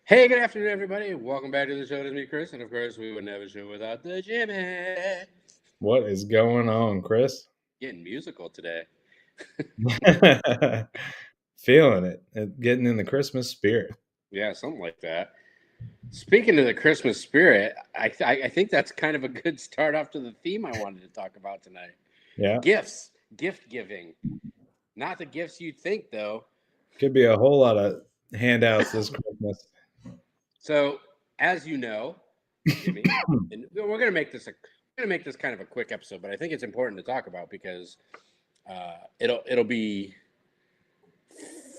Hey, good afternoon, everybody. Welcome back to the show. It's me, Chris, and of course, we would have a show without the Jimmy. What is going on, Chris? Getting musical today. Feeling it, getting in the Christmas spirit. Yeah, something like that. Speaking of the Christmas spirit, I think that's kind of a good start off to the theme I wanted to talk about tonight. Yeah, Gifts, gift giving. Not the gifts you'd think, though. could be a whole lot of handouts this Christmas. So, as you know, Jimmy, and we're gonna make this kind of a quick episode, but I think it's important to talk about because it'll be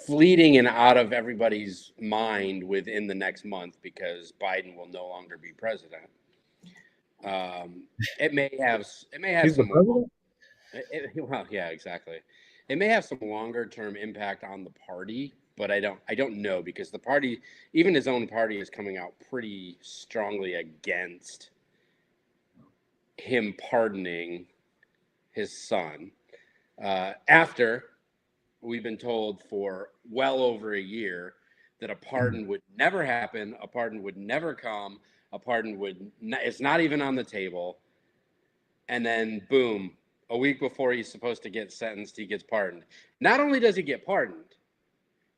fleeting and out of everybody's mind within the next month because Biden will no longer be president. It may have He's the some president. well, yeah, exactly. It may have some longer term impact on the party, but I don't know because the party, even his own party, is coming out pretty strongly against him pardoning his son after we've been told for well over a year that a pardon would never happen, a pardon would never come, a pardon it's not even on the table. And then boom, a week before he's supposed to get sentenced, he gets pardoned. Not only does he get pardoned,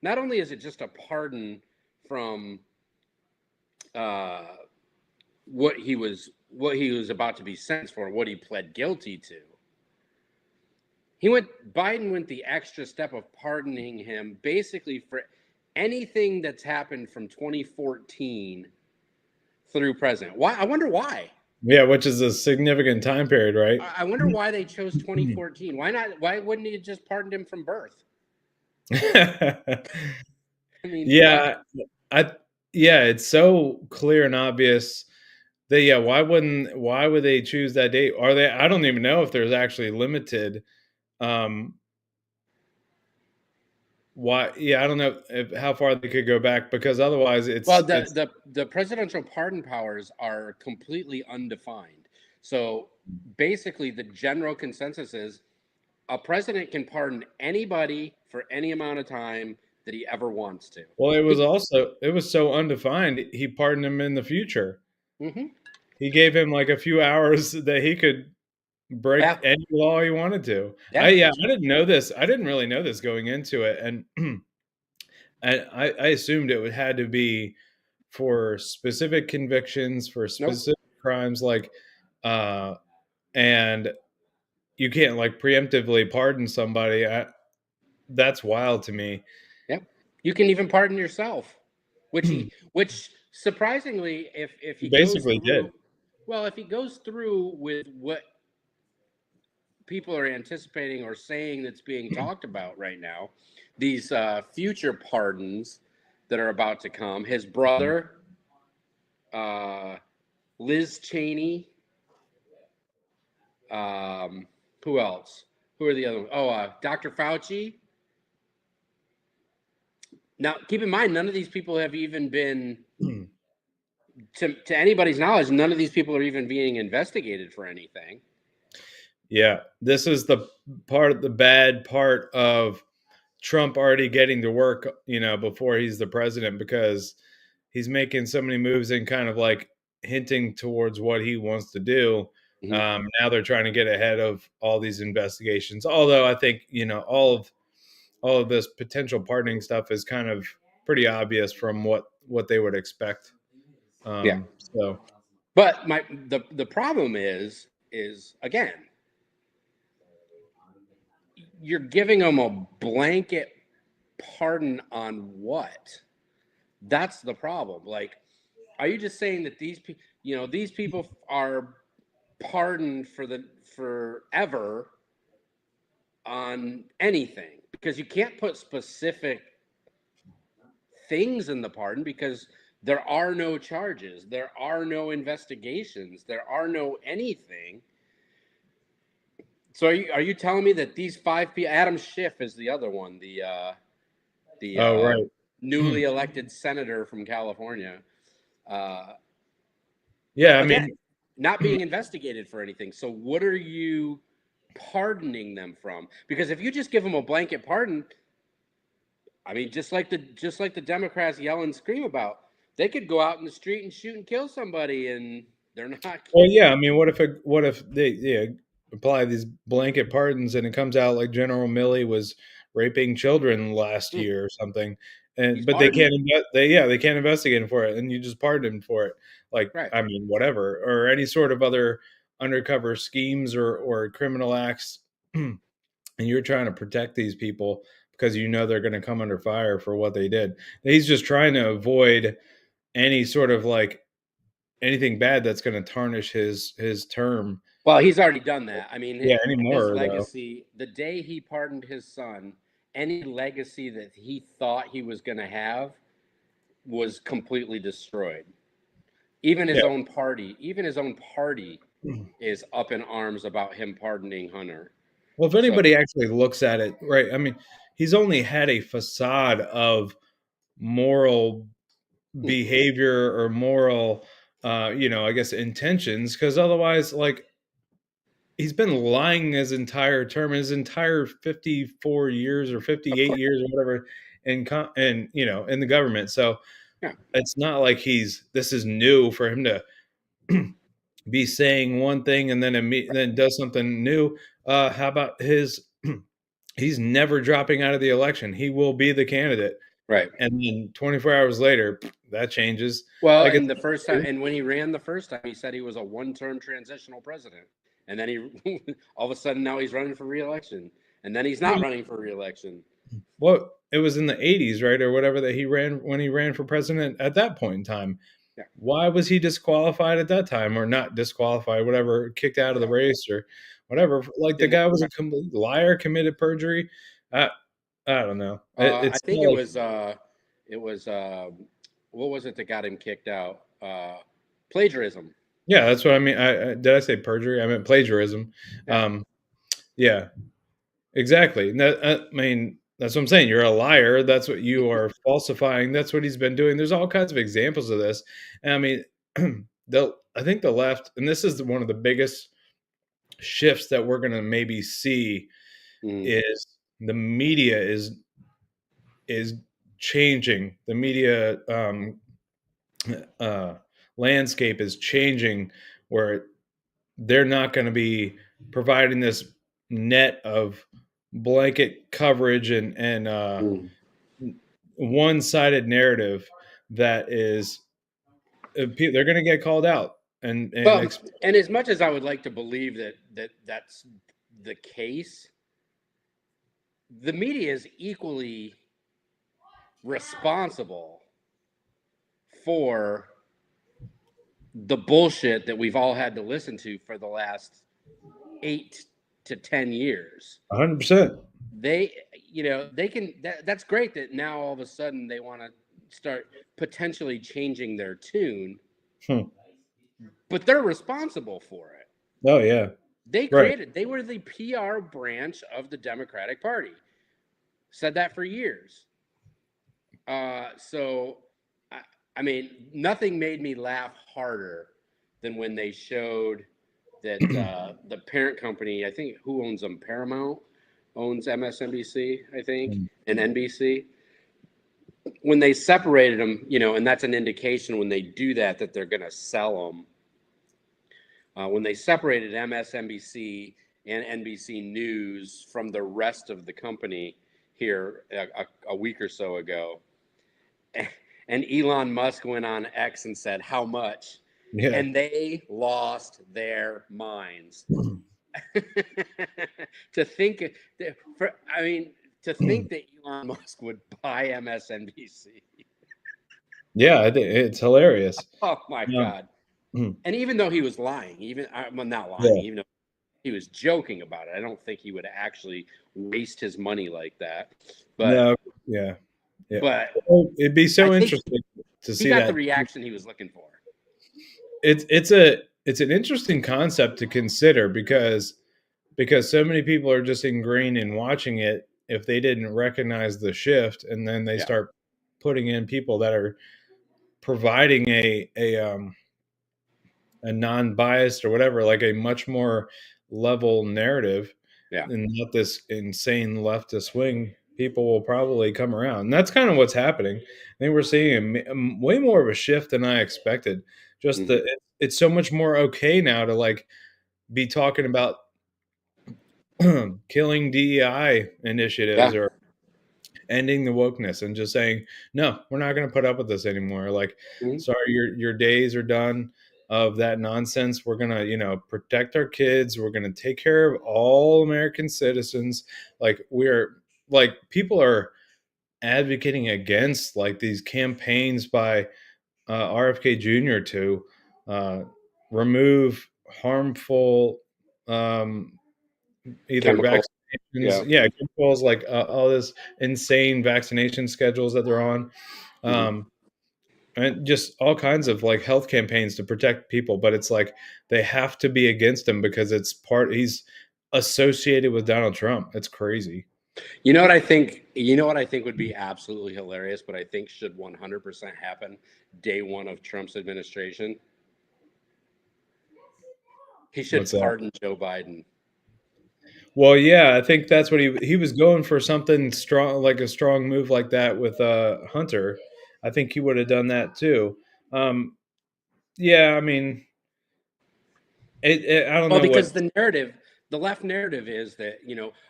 not only is it just a pardon from uh, what he was about to be sentenced for, what he pled guilty to. Biden went the extra step of pardoning him basically for anything that's happened from 2014 through present. Why? I wonder why. Yeah, which is a significant time period, right? I wonder why they chose 2014. Why not? Why wouldn't he have just pardoned him from birth? I mean, why? Yeah, I yeah, it's so clear and obvious that why would they choose that date? Are they I don't even know if there's actually limited um why I don't know how far they could go back because otherwise Well, it's the presidential pardon powers are completely undefined. So basically, the general consensus is a president can pardon anybody for any amount of time that he ever wants to. well, it was so undefined. He pardoned him in the future. Mm-hmm. He gave him like a few hours that he could break Yeah, any law he wanted to. yeah. I didn't know this. I didn't really know this going into it, and I assumed it would had to be for specific convictions for Nope. specific crimes, like, uh, and you can't like preemptively pardon somebody. That's wild to me. Yep. You can even pardon yourself, He which surprisingly, if he goes basically did. through, well, if he goes through with what people are anticipating or saying that's being talked about right now, these future pardons that are about to come. His brother, uh, Liz Cheney. Who else? Who are the other ones? Oh, Dr. Fauci. Now, keep in mind, none of these people have even been, to anybody's knowledge, none of these people are even being investigated for anything. Yeah, this is the bad part of Trump already getting to work, before he's the president because he's making so many moves and kind of like hinting towards what he wants to do. Mm-hmm. Now they're trying to get ahead of all these investigations. Although I think all of this potential pardoning stuff is kind of pretty obvious from what they would expect. Yeah, So but the problem is again, you're giving them a blanket pardon on what? That's the problem. Like, are you just saying that these people are pardoned forever on anything? Because you can't put specific things in the pardon because there are no charges, there are no investigations, there are no anything. So are you telling me that these five people? Adam Schiff is the other one, the oh right. newly elected senator from California. Uh, Yeah, I again, mean, not being investigated for anything. So what are you pardoning them from? Because if you just give them a blanket pardon, I mean, just like the Democrats yell and scream about, they could go out in the street and shoot and kill somebody, and they're not. Well, yeah. I mean, what if they apply these blanket pardons and it comes out like General Milley was raping children last Hmm, year or something, he's and but pardoned. they can't investigate him for it, and you just pardon him for it. Like, Right. I mean, whatever, or any sort of other undercover schemes or criminal acts, and you're trying to protect these people because you know they're going to come under fire for what they did. He's just trying to avoid any sort of like anything bad that's going to tarnish his term. Well, he's already done that. I mean, Yeah, his anymore though. legacy, the day he pardoned his son, any legacy that he thought he was going to have was completely destroyed. Yeah. Even his own party is up in arms about him pardoning Hunter. Well, if So, anybody actually looks at it, right? I mean, he's only had a facade of moral behavior or moral, I guess intentions, because otherwise, like, he's been lying his entire term, his entire 54 years or of 58 course, years or whatever, in the government. So yeah. it's not like this is new for him to be saying one thing and then does something new. How about his? He's never dropping out of the election. He will be the candidate, Right. and then 24 hours later, that changes. Well, Like and it's the first time, and when he ran the first time, he said he was a one-term transitional president, and then he all of a sudden now he's running for reelection, and then he's not running for reelection. well, it was in the 80s, right, or whatever that he ran when he ran for president at that point in time. Yeah. Why was he disqualified at that time, or not disqualified, whatever, kicked out of the race or whatever? Like the Didn't guy was a complete liar, committed perjury. I, I don't know. I It's think like it was what was it that got him kicked out? Plagiarism. yeah, that's what I mean. Did I say perjury? I meant plagiarism. Yeah. Yeah, exactly. I mean, that's what I'm saying. You're a liar. That's what you are falsifying. That's what he's been doing. There's all kinds of examples of this. And I mean, I think the left, and this is one of the biggest shifts that we're going to maybe see, Mm. is the media is changing. The media uh, landscape is changing, where they're not going to be providing this net of blanket coverage and Mm. one-sided narrative that is they're going to get called out and Well, and as much as I would like to believe that's the case, the media is equally responsible for the bullshit that we've all had to listen to for the last 8 to 10 years. 100%. They, they can, that's great that now all of a sudden they want to start potentially changing their tune, but they're responsible for it. Oh yeah, They were the PR branch of the Democratic Party. Said that for years. So, I mean, nothing made me laugh harder than when they showed that the parent company, I think, who owns them? Paramount owns MSNBC, I think, and NBC. When they separated them, and that's an indication when they do that they're going to sell them. When they separated MSNBC and NBC News from the rest of the company here a week or so ago, and Elon Musk went on X and said, "How much?" yeah. And they lost their minds. To think that, to think that Elon Musk would buy MSNBC. Yeah, it's hilarious. Oh my God. Mm. And even though he was lying, not lying, Yeah. even though he was joking about it, I don't think he would actually waste his money like that. But No, yeah. but It'd be so I think interesting to he see got that. the reaction he was looking for. It's an interesting concept to consider because so many people are just ingrained in watching it if they didn't recognize the shift, and then they start putting in people that are providing a non-biased or whatever, like a much more level narrative, Yeah. and not this insane leftist wing people will probably come around. And that's kind of what's happening. I think we're seeing way more of a shift than I expected. Just Mhm. that it's so much more okay now to like be talking about killing DEI initiatives Yeah. or ending the wokeness and just saying, no, we're not going to put up with this anymore. Like, Mhm. sorry, your days are done of that nonsense. We're going to, protect our kids. We're going to take care of all American citizens. Like, people are advocating against like these campaigns by RFK Jr. to uh, remove harmful um, either Chemical. vaccinations, Yeah. yeah, chemicals, like all this insane vaccination schedules that they're on, Mhm. um, and just all kinds of like health campaigns to protect people. But it's like they have to be against him because he's associated with Donald Trump. It's crazy. You know what I think? You know what I think would be absolutely hilarious, but I think should 100% happen day one of Trump's administration. He What's should that? pardon Joe Biden. Well, yeah, I think that's what he was going for, something strong, like a strong move like that with Hunter. I think he would have done that too. Um, yeah, I mean, I don't Well, know because what. the narrative, the left narrative is that,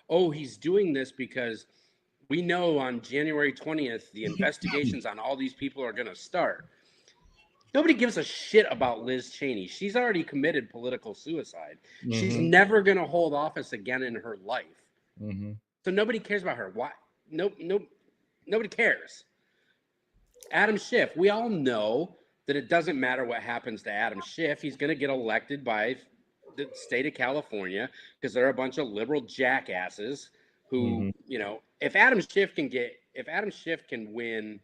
oh, he's doing this because we know on January 20th, the investigations on all these people are going to start. Nobody gives a shit about Liz Cheney. She's already committed political suicide. She's Hmm. never going to hold office again in her life. Hmm. So nobody cares about her. Why? No, no, nobody cares. Adam Schiff, we all know that it doesn't matter what happens to Adam Schiff. He's going to get elected by the state of California because they're a bunch of liberal jackasses who, Hmm. if Adam Schiff can win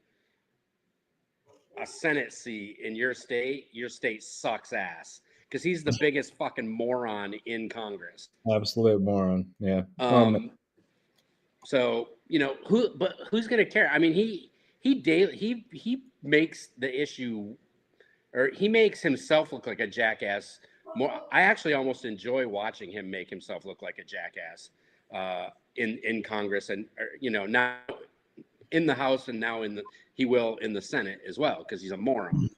a Senate seat in your state sucks ass because he's the biggest fucking moron in Congress. Absolute moron. Yeah. Um, so who's gonna care? I mean, he makes the issue, or he makes himself look like a jackass. More, I actually almost enjoy watching him make himself look like a jackass in Congress, and now in the House, and now he will in the Senate as well because he's a moron.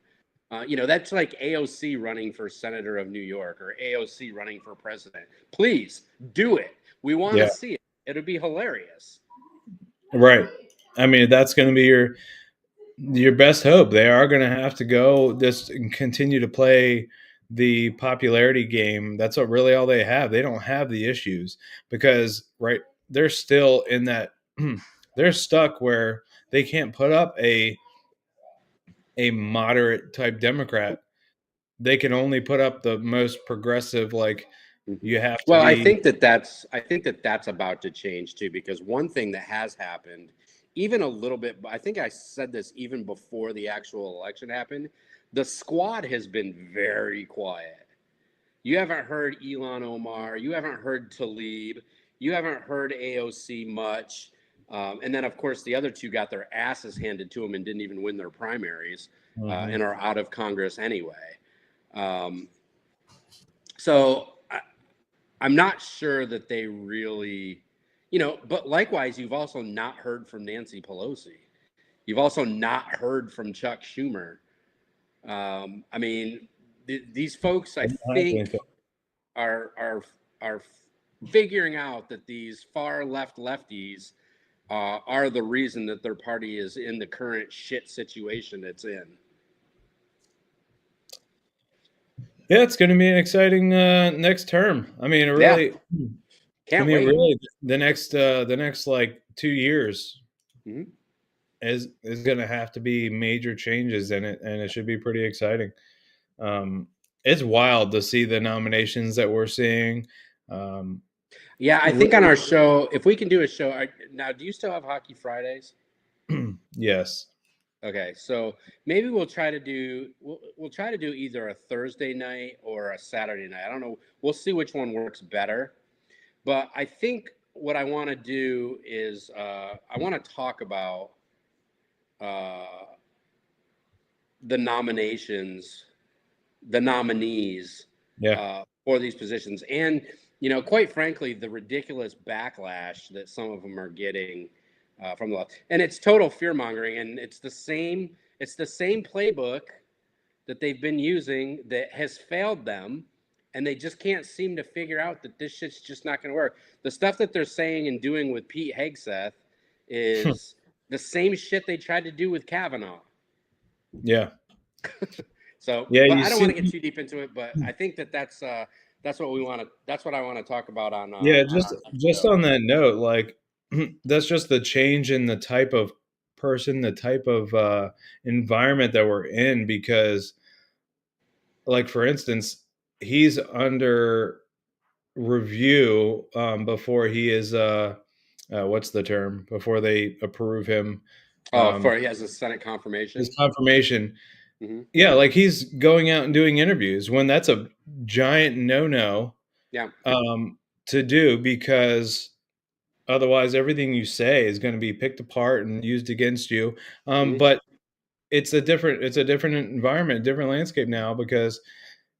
That's like AOC running for senator of New York or AOC running for president. Please do it. We want to Yeah. see it. It'll be hilarious. Right. I mean, that's going to be your best hope. They are going to have to go just and continue to play the popularity game. That's what really all they have. They don't have the issues because they're still in that they're stuck where they can't put up a moderate type Democrat. They can only put up the most progressive, like Mhm. you have to Well, be. I think that that's about to change too, because one thing that has happened, even a little bit, I think I said this even before the actual election happened, the squad has been very quiet. You haven't heard Elon Omar, you haven't heard Talib, you haven't heard AOC much. And then, of course, the other two got their asses handed to them and didn't even win their primaries Mhm. and are out of Congress anyway. Um, so I'm not sure that they really, but likewise, you've also not heard from Nancy Pelosi. You've also not heard from Chuck Schumer. I mean, these folks, I I don't have think, anything. are figuring out that these far lefties are the reason that their party is in the current shit situation it's in. Yeah, it's going to be an exciting next term. I mean, Yeah, really. I can't mean, wait. really, the next like 2 years Mhm. is going to have to be major changes in it, and it should be pretty exciting. Um, it's wild to see the nominations that we're seeing. Um, Yeah, I think on really, our show, if we can do a show now, do you still have Hockey Fridays? yes. Okay, so maybe we'll try to do either a Thursday night or a Saturday night. I don't know. We'll see which one works better. But I think what I want to do is I want to talk about uh, the nominations, the nominees Yeah. for these positions, and quite frankly, the ridiculous backlash that some of them are getting from the left, and it's total fear mongering, and it's the same playbook that they've been using that has failed them, and they just can't seem to figure out that this shit's just not going to work. The stuff that they're saying and doing with Pete Hegseth is the same shit they tried to do with Kavanaugh. Yeah. So, yeah, but you I don't see, want to get too deep into it, but I think that's what we want to. That's what I want to talk about on. yeah, On our just show. on that note, like that's just the change in the type of person, the type of environment that we're in, because like for instance, he's under review before he is what's the term, before they approve him, Oh, um, for he has a Senate his confirmation. confirmation. Mm-hmm. Yeah, like he's going out and doing interviews when that's a giant no Yeah. to do, because otherwise everything you say is going to be picked apart and used against you. Mm-hmm. But it's a different environment, different landscape now, because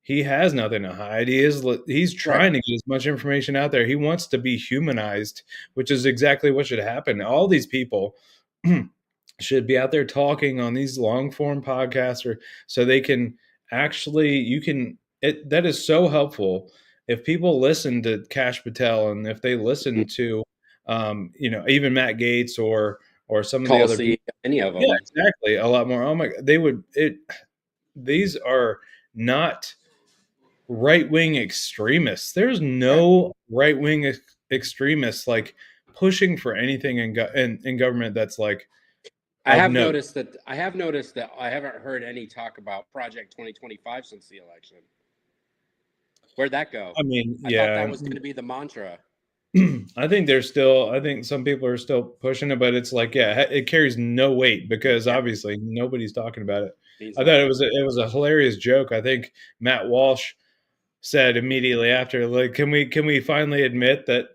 he has nothing to hide. He's Right. trying to get as much information out there. He wants to be humanized, which is exactly what should happen. All these people should be out there talking on these long form podcasts, or so they can actually that is so helpful if people listen to Kash Patel, and if they Mm-hmm. listen to even Matt Gates, or some of the other Tulsi, people. any of Yeah, them. exactly. A lot more. Oh my God, these are not right wing extremists. There's Right. no right wing extremists like pushing for anything in government that's like I of have note. noticed that I haven't heard any talk about Project 2025 since the election. Where'd that go? I mean, I thought yeah, that was going to be the mantra. I think some people are still pushing it, but it's like, yeah, it carries no weight because Yeah, obviously nobody's talking about it. means I thought nothing. it was a hilarious joke. I think Matt Walsh said immediately after, like, can we finally admit that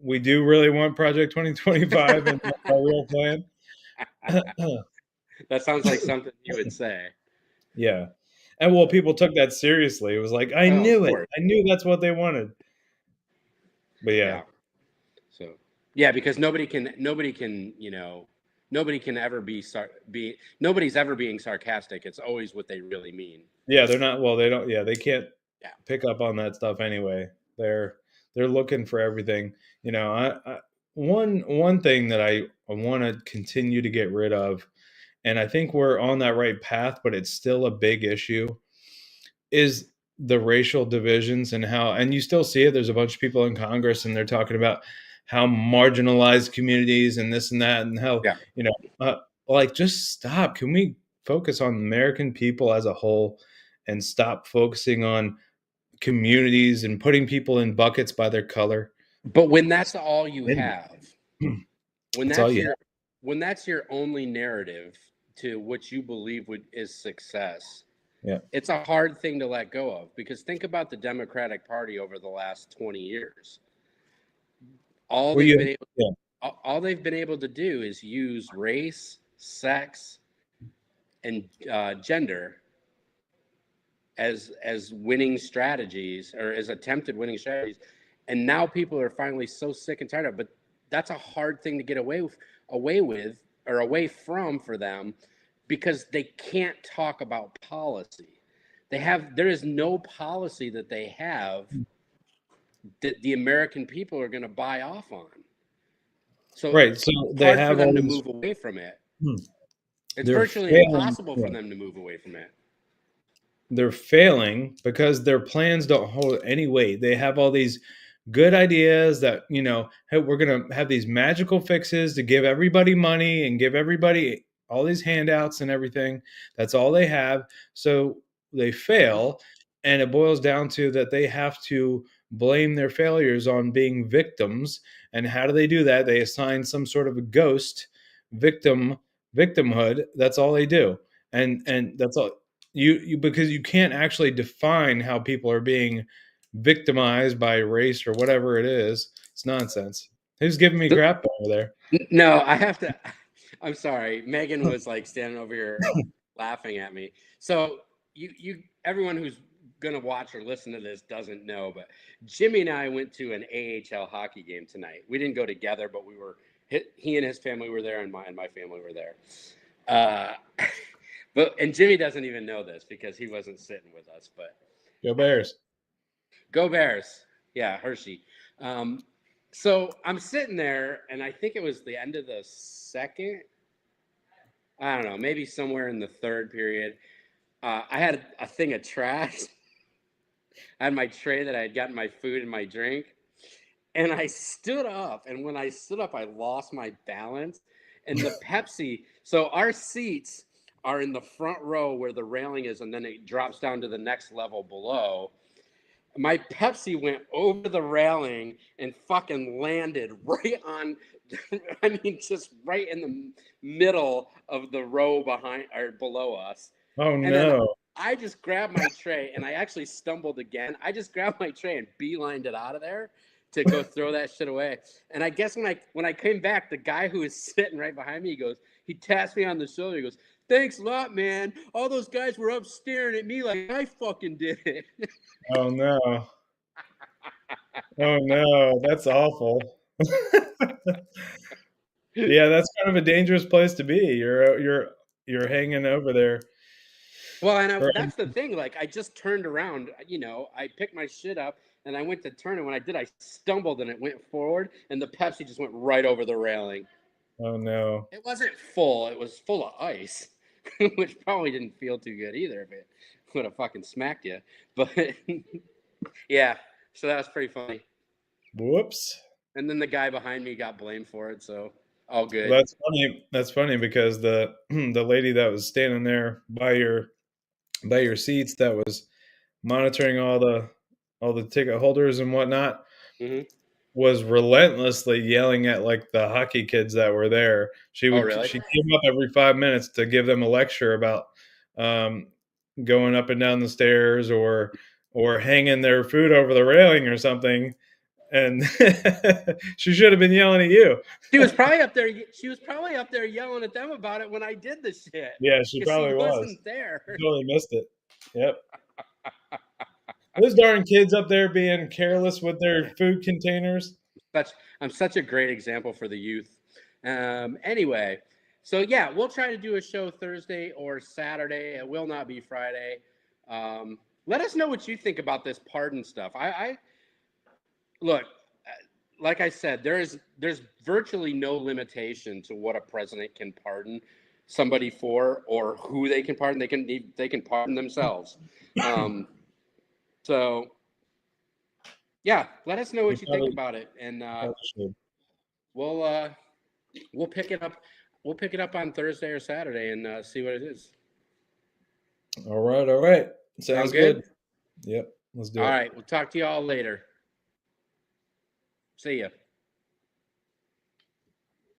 we do really want Project 2025 and that's our real plan? That sounds like something you would say. Yeah. And well, people took that seriously. It was like, I Oh, of knew it. course. I knew that's what they wanted. But yeah. Yeah. So yeah, because nobody can ever nobody's ever being sarcastic. It's always what they really mean. Yeah, they're not, well, they don't, yeah, they can't Yeah. pick up on that stuff anyway. They're looking for everything. One thing that I want to continue to get rid of, and I think we're on that right path, but it's still a big issue, is the racial divisions, and you still see it. There's a bunch of people in Congress and they're talking about how marginalized communities and this and that, and how, Yeah. you know, like, just stop. Can we focus on American people as a whole and stop focusing on communities and putting people in buckets by their color? But when that's all you And have, when that's all that's you your when that's your only narrative to what you believe is success, have. Yeah. it's a hard thing to let go of, because think about the Democratic Party over the last 20 years. All Well, they've been able yeah. all they've been able to do is use race, sex, and gender as winning strategies, or as attempted winning strategies, and now people are finally so sick and tired of it. But that's a hard thing to get away with or away from for them, because they can't talk about policy. There is no policy that they have that the American people are going to buy off on. So Right. So it's they hard for have all them to these. move away from it. Hmm. It's They're virtually failing. impossible for Yeah. them to move away from it. They're failing because their plans don't hold any weight. They have all these good ideas that, hey, we're going to have these magical fixes to give everybody money and give everybody all these handouts and everything. That's all they have. So they fail. And it boils down to that they have to blame their failures on being victims. And how do they do that? They assign some sort of a ghost victimhood. That's all they do. And that's all you because you can't actually define how people are being victimized by race or whatever it is. It's nonsense. Who's giving me crap over there? No, I have to. I'm sorry. Megan was like standing over here laughing at me. So everyone who's gonna watch or listen to this doesn't know, but Jimmy and I went to an AHL hockey game tonight. We didn't go together, but we were he and his family were there, and my family were there. Uh, and Jimmy doesn't even know this because he wasn't sitting with us. But Go Bears. go Bears! Yeah, Hershey. So I'm sitting there, and I think it was the end of the second. I don't know, maybe somewhere in the third period. I had a thing of trash. I had my tray that I had gotten my food and my drink. And I stood up. And when I stood up, I lost my balance. And the Pepsi, so our seats are in the front row where the railing is, and then it drops down to the next level below. My Pepsi went over the railing and fucking landed right on, I mean, just right in the middle of the row behind or below us. Oh And then no. I just grabbed my tray, and I actually stumbled again. I just grabbed my tray and beelined it out of there to go throw that shit away. And I guess when I came back, the guy who was sitting right behind me, he taps me on the shoulder. He goes, "Thanks a lot, man. All those guys were up staring at me like I fucking did it." Oh no. Oh no. That's awful. Yeah, that's kind of a dangerous place to be. You're hanging over there. Well, and For, that's the thing. Like, I just turned around. I picked my shit up and I went to turn it. When I did, I stumbled and it went forward, and the Pepsi just went right over the railing. oh no. It wasn't full. It was full of ice, which probably didn't feel too good either if it would have fucking smacked you. But yeah, so that was pretty funny. Whoops. And then the guy behind me got blamed for it. So all good. Well, that's funny. That's funny because the the lady that was standing there by your seats that was monitoring all the ticket holders and whatnot Hmm. was relentlessly yelling at like the hockey kids that were there. Oh, really? She came up every 5 minutes to give them a lecture about um, going up and down the stairs or hanging their food over the railing or something. And she should have been yelling at you. She was probably up there. She was probably up there yelling at them about it when I did the shit. Yeah, she Because she probably was. wasn't there. Totally missed it. Yep. Those darn kids up there being careless with their food containers. I'm such a great example for the youth. Anyway, so yeah, we'll try to do a show Thursday or Saturday. It will not be Friday. Let us know what you think about this pardon stuff. I look, like I said, there's virtually no limitation to what a president can pardon somebody for, or who they can pardon. They can pardon themselves. So yeah, let us know what you think about it, and we'll we'll pick it up. We'll pick it up on Thursday or Saturday and see what it is. All right, all right. Sounds Sound good? Yep, let's do All it. right, we'll talk to you all later. See ya.